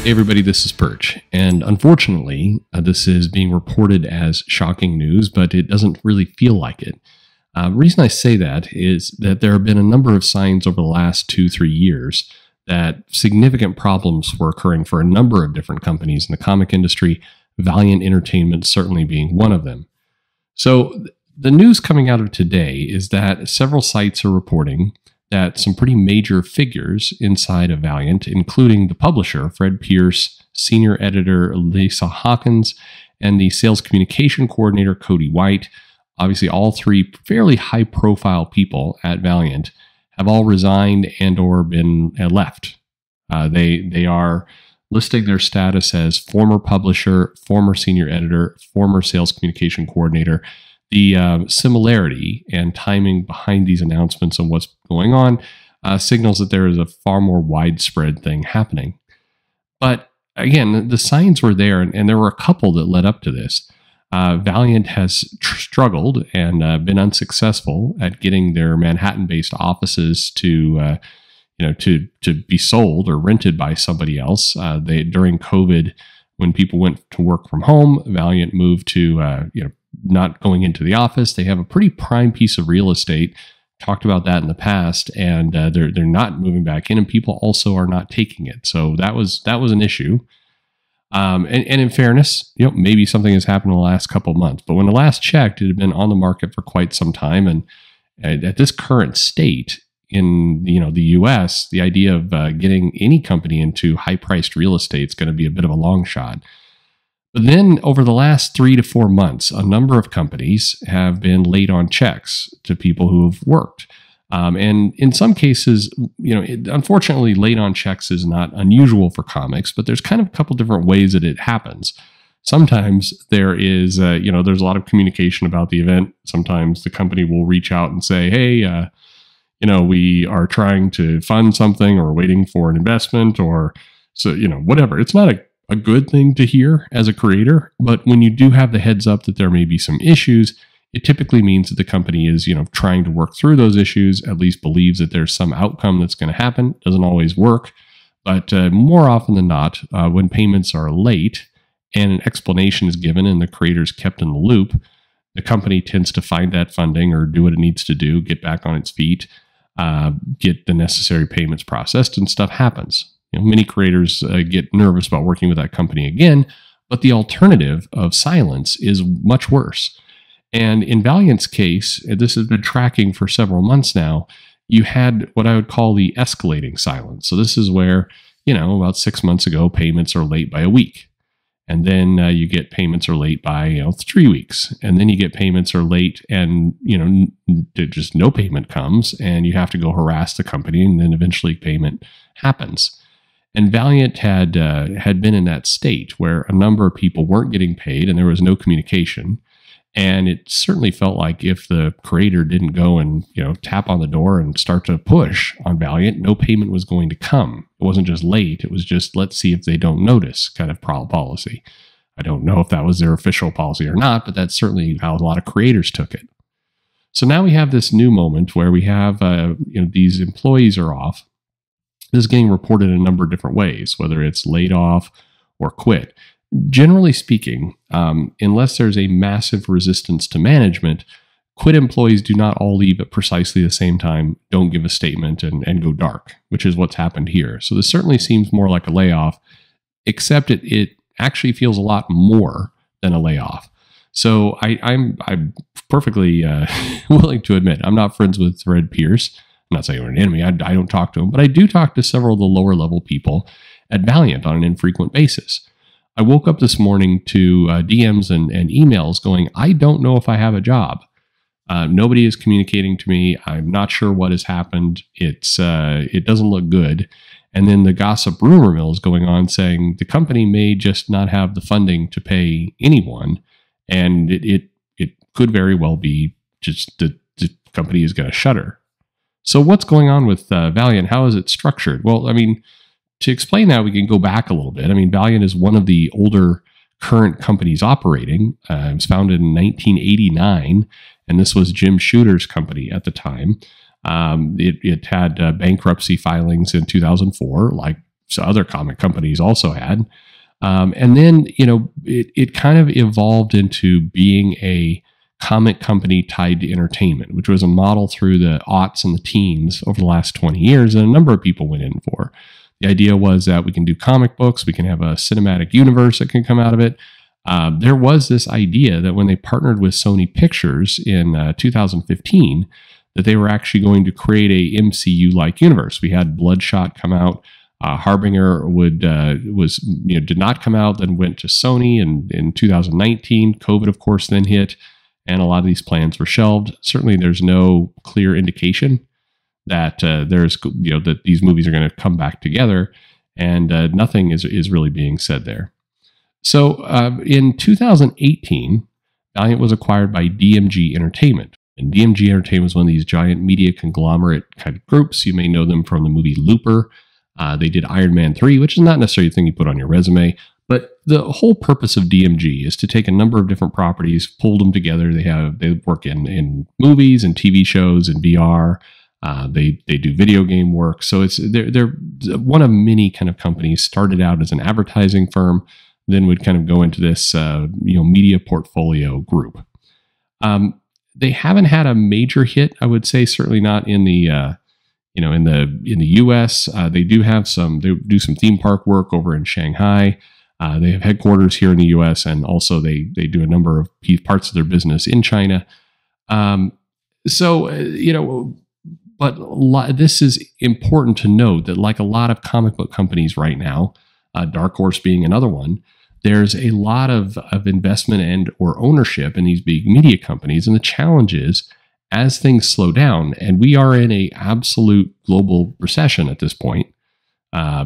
Hey everybody, this is Perch, and unfortunately, this is being reported as shocking news, but it doesn't really feel like it. The reason I say that is that there have been a number of signs over the last 2-3 years that significant problems were occurring for a number of different companies in the comic industry, Valiant Entertainment certainly being one of them. So the news coming out of today is that several sites are reporting that some pretty major figures inside of Valiant, including the publisher, Fred Pierce, senior editor, Lisa Hawkins, and the sales communication coordinator, Cody White, obviously all three fairly high-profile people at Valiant, have all resigned and or been left. They are listing their status as former publisher, former senior editor, former sales communication coordinator. The similarity and timing behind these announcements and what's going on signals that there is a far more widespread thing happening. But again, the signs were there, and there were a couple that led up to this. Valiant has struggled and been unsuccessful at getting their Manhattan-based offices to be sold or rented by somebody else. During COVID, when people went to work from home, Valiant moved to not going into the office. They have a pretty prime piece of real estate. Talked about that in the past, and they're not moving back in, and people also are not taking it. So that was an issue. And in fairness, maybe something has happened in the last couple of months. But when I last checked, it had been on the market for quite some time, and at this current state in the U.S., the idea of getting any company into high-priced real estate is going to be a bit of a long shot. But then over the last 3 to 4 months, a number of companies have been late on checks to people who have worked. And in some cases, unfortunately, late on checks is not unusual for comics, but there's kind of a couple different ways that it happens. Sometimes there is, there's a lot of communication about the event. Sometimes the company will reach out and say, hey, we are trying to fund something or waiting for an investment or whatever. It's not a good thing to hear as a creator, but when you do have the heads up that there may be some issues, it typically means that the company is, trying to work through those issues, at least believes that there's some outcome that's going to happen. Doesn't always work, but more often than not, when payments are late and an explanation is given and the creator's kept in the loop, the company tends to find that funding or do what it needs to do, get back on its feet, get the necessary payments processed, and stuff happens. Many creators get nervous about working with that company again, but the alternative of silence is much worse. And in Valiant's case, this has been tracking for several months now, you had what I would call the escalating silence. So this is where, about 6 months ago, payments are late by a week. And then you get payments are late by 3 weeks. And then you get payments are late and, just no payment comes and you have to go harass the company, and then eventually payment happens. And Valiant had been in that state where a number of people weren't getting paid and there was no communication. And it certainly felt like if the creator didn't go and tap on the door and start to push on Valiant, no payment was going to come. It wasn't just late. It was just, let's see if they don't notice kind of policy. I don't know if that was their official policy or not, but that's certainly how a lot of creators took it. So now we have this new moment where we have these employees are off. This is getting reported in a number of different ways, whether it's laid off or quit. Generally speaking, unless there's a massive resistance to management, quit employees do not all leave at precisely the same time, don't give a statement, and go dark, which is what's happened here. So this certainly seems more like a layoff, except it actually feels a lot more than a layoff. So I'm perfectly willing to admit I'm not friends with Fred Pierce. I'm not saying we're an enemy. I don't talk to him, but I do talk to several of the lower level people at Valiant on an infrequent basis. I woke up this morning to DMs and emails going, I don't know if I have a job. Nobody is communicating to me. I'm not sure what has happened. It doesn't look good. And then the gossip rumor mill is going on saying the company may just not have the funding to pay anyone. And it could very well be just the company is going to shutter. So what's going on with Valiant? How is it structured? Well, to explain that, we can go back a little bit. Valiant is one of the older current companies operating. It was founded in 1989, and this was Jim Shooter's company at the time. It had bankruptcy filings in 2004, like other comic companies also had. And then, it kind of evolved into being a comic company tied to entertainment, which was a model through the aughts and the teens over the last 20 years. And a number of people went in for. The idea was that we can do comic books, we can have a cinematic universe that can come out of it. There was this idea that when they partnered with Sony Pictures in 2015, that they were actually going to create a MCU-like universe. We had Bloodshot come out. Harbinger did not come out, then went to Sony in 2019. COVID, of course, then hit, and a lot of these plans were shelved. Certainly, there's no clear indication that that these movies are going to come back together, and nothing is really being said there. So in 2018, Valiant was acquired by DMG Entertainment. And DMG Entertainment was one of these giant media conglomerate kind of groups. You may know them from the movie Looper. They did Iron Man 3, which is not necessarily a thing you put on your resume. But the whole purpose of DMG is to take a number of different properties, pull them together. They work in movies and TV shows and VR. They do video game work. So they're one of many kind of companies. Started out as an advertising firm, then would kind of go into this media portfolio group. They haven't had a major hit, I would say. Certainly not in the in the U.S. They do some theme park work over in Shanghai. They have headquarters here in the U.S. and also they do a number of parts of their business in China. But this is important to note that, like a lot of comic book companies right now, Dark Horse being another one, there's a lot of investment and or ownership in these big media companies. And the challenge is, as things slow down, and we are in a absolute global recession at this point, by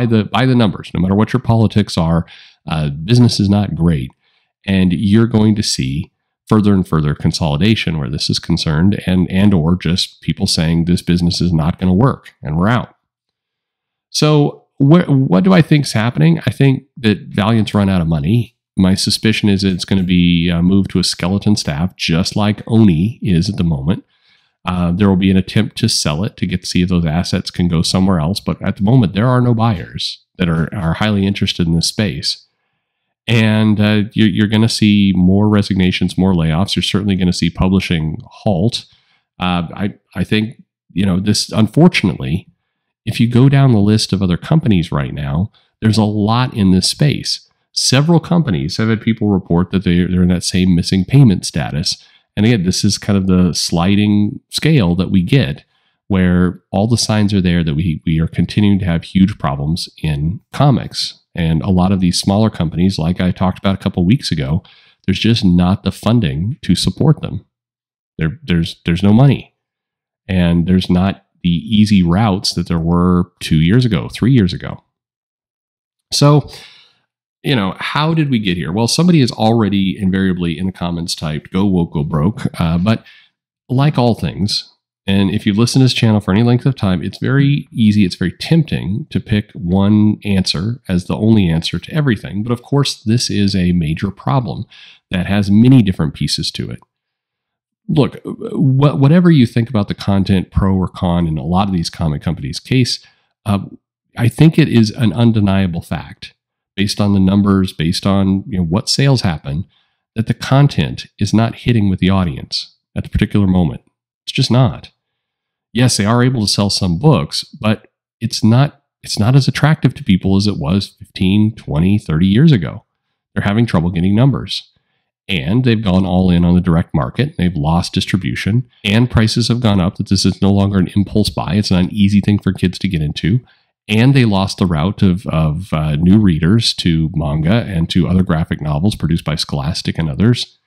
the numbers, no matter what your politics are, business is not great. And you're going to see further and further consolidation where this is concerned, and or just people saying this business is not going to work and we're out. So what do I think is happening? I think that Valiant's run out of money. My suspicion is it's going to be moved to a skeleton staff, just like Oni is at the moment. There will be an attempt to sell it to see if those assets can go somewhere else. But at the moment, there are no buyers that are highly interested in this space. And you're going to see more resignations, more layoffs. You're certainly going to see publishing halt. I think, this, unfortunately, if you go down the list of other companies right now, there's a lot in this space. Several companies have had people report that they're in that same missing payment status. And again, this is kind of the sliding scale that we get, where all the signs are there that we are continuing to have huge problems in comics. And a lot of these smaller companies, like I talked about a couple of weeks ago, there's just not the funding to support them. There's no money. And there's not the easy routes that there were 2 years ago, 3 years ago. So, how did we get here? Well, somebody has already invariably in the comments typed, "Go woke, go broke." But like all things, and if you've listened to this channel for any length of time, it's very easy, it's very tempting to pick one answer as the only answer to everything. But of course, this is a major problem that has many different pieces to it. Look, whatever you think about the content, pro or con, in a lot of these comic companies' case, I think it is an undeniable fact, based on the numbers, based on what sales happen, that the content is not hitting with the audience at the particular moment. It's just not. Yes, they are able to sell some books, but it's not as attractive to people as it was 15, 20, 30 years ago. They're having trouble getting numbers. And they've gone all in on the direct market. They've lost distribution, and prices have gone up, that this is no longer an impulse buy. It's not an easy thing for kids to get into. And they lost the route of new readers to manga and to other graphic novels produced by Scholastic and others.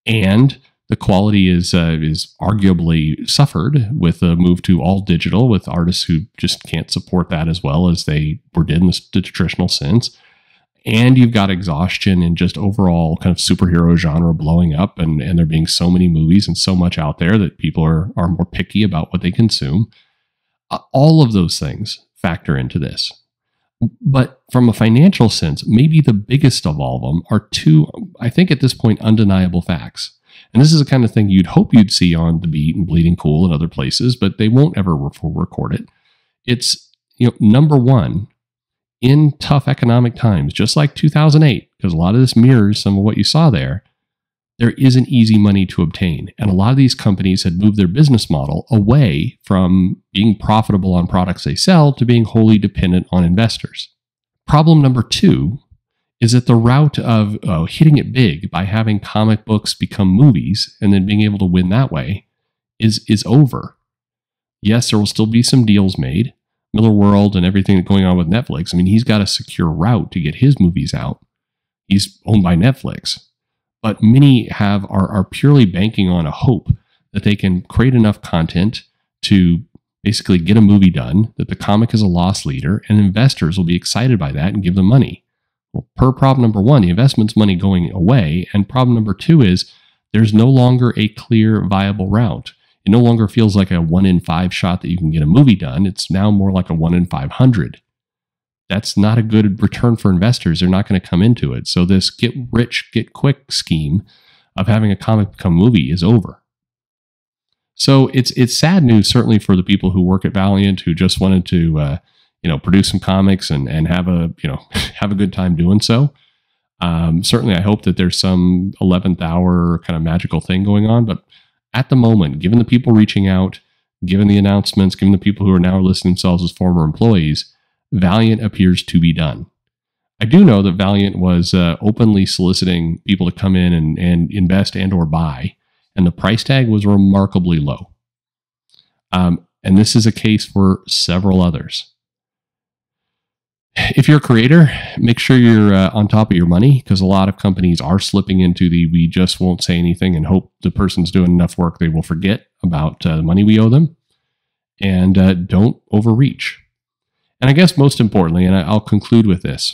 And the quality is arguably suffered with a move to all digital, with artists who just can't support that as well as they did in the traditional sense. And you've got exhaustion and just overall kind of superhero genre blowing up, and there being so many movies and so much out there that people are more picky about what they consume. All of those things factor into this. But from a financial sense, maybe the biggest of all of them are two, I think at this point, undeniable facts. And this is the kind of thing you'd hope you'd see on The Beat and Bleeding Cool and other places, but they won't ever record it. It's, number one, in tough economic times, just like 2008, because a lot of this mirrors some of what you saw there isn't easy money to obtain. And a lot of these companies had moved their business model away from being profitable on products they sell to being wholly dependent on investors. Problem number two is that the route of hitting it big by having comic books become movies and then being able to win that way is over. Yes, there will still be some deals made. Miller World and everything going on with Netflix. I mean, he's got a secure route to get his movies out. He's owned by Netflix. But many are purely banking on a hope that they can create enough content to basically get a movie done, that the comic is a loss leader, and investors will be excited by that and give them money. Well, per problem number one, the investment's money going away. And problem number two is there's no longer a clear, viable route. It no longer feels like a 1 in 5 shot that you can get a movie done. It's now more like a 1 in 500. That's not a good return for investors. They're not going to come into it. So this get rich, get quick scheme of having a comic become movie is over. So it's sad news, certainly for the people who work at Valiant, who just wanted to produce some comics and have a have a good time doing so. Certainly, I hope that there's some 11th hour kind of magical thing going on, but at the moment, given the people reaching out, given the announcements, given the people who are now listing themselves as former employees, Valiant appears to be done. I do know that Valiant was openly soliciting people to come in and invest and or buy, and the price tag was remarkably low. And this is a case for several others. If you're a creator, make sure you're on top of your money, because a lot of companies are slipping into the we just won't say anything and hope the person's doing enough work they will forget about the money we owe them. And don't overreach. And I guess most importantly, and I'll conclude with this,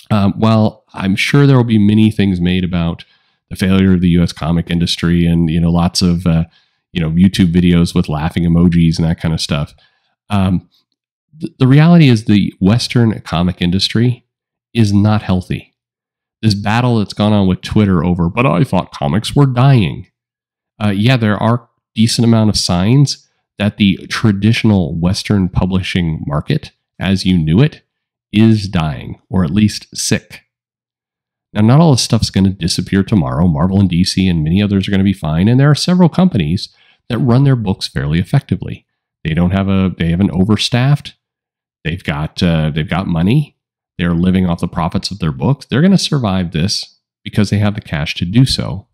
while I'm sure there will be many things made about the failure of the U.S. comic industry and lots of YouTube videos with laughing emojis and that kind of stuff, the reality is the Western comic industry is not healthy. This battle that's gone on with Twitter over, but I thought comics were dying. Yeah, there are decent amount of signs that the traditional Western publishing market, as you knew it, is dying, or at least sick. Now, not all this stuff's going to disappear tomorrow. Marvel and DC and many others are going to be fine, and there are several companies that run their books fairly effectively. They haven't overstaffed. They've got money. They're living off the profits of their books. They're going to survive this because they have the cash to do so.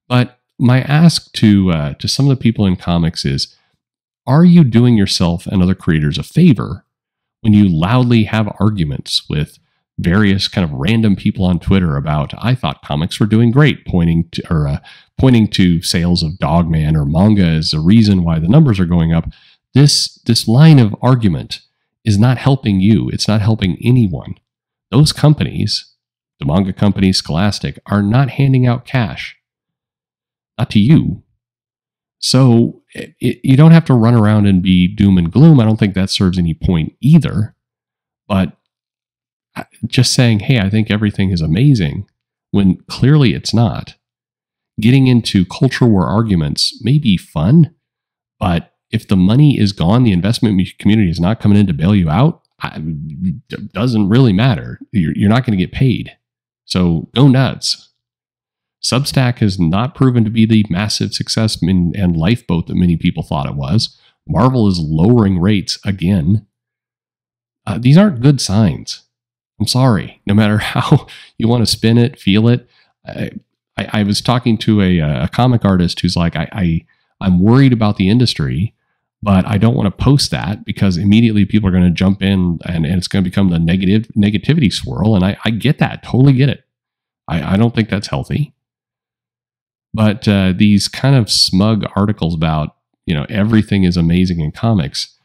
But my ask to some of the people in comics is, are you doing yourself and other creators a favor when you loudly have arguments with various kind of random people on Twitter about, I thought comics were doing great, pointing to sales of Dogman or manga as the reason why the numbers are going up? This line of argument is not helping you. It's not helping anyone. Those companies, the manga company, Scholastic, are not handing out cash. Not to you. So you don't have to run around and be doom and gloom. I don't think that serves any point either. But just saying, hey, I think everything is amazing, when clearly it's not. Getting into culture war arguments may be fun, but if the money is gone, the investment community is not coming in to bail you out, it doesn't really matter. You're not going to get paid. So go nuts. Substack has not proven to be the massive success and lifeboat that many people thought it was. Marvel is lowering rates again. These aren't good signs. I'm sorry. No matter how you want to spin it, feel it. I was talking to a comic artist who's like, I'm worried about the industry, but I don't want to post that because immediately people are going to jump in and it's going to become the negativity swirl. And I get that. Totally get it. I don't think that's healthy. But these kind of smug articles about, everything is amazing in comics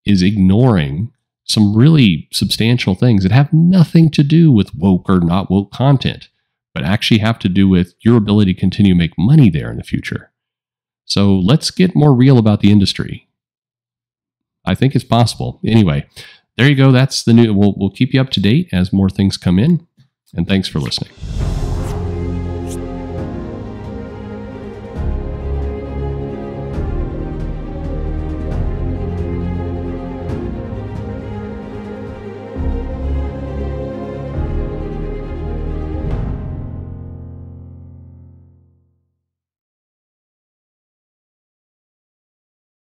is ignoring some really substantial things that have nothing to do with woke or not woke content, but actually have to do with your ability to continue to make money there in the future. So let's get more real about the industry. I think it's possible. Anyway, there you go. That's the new. We'll keep you up to date as more things come in. And thanks for listening.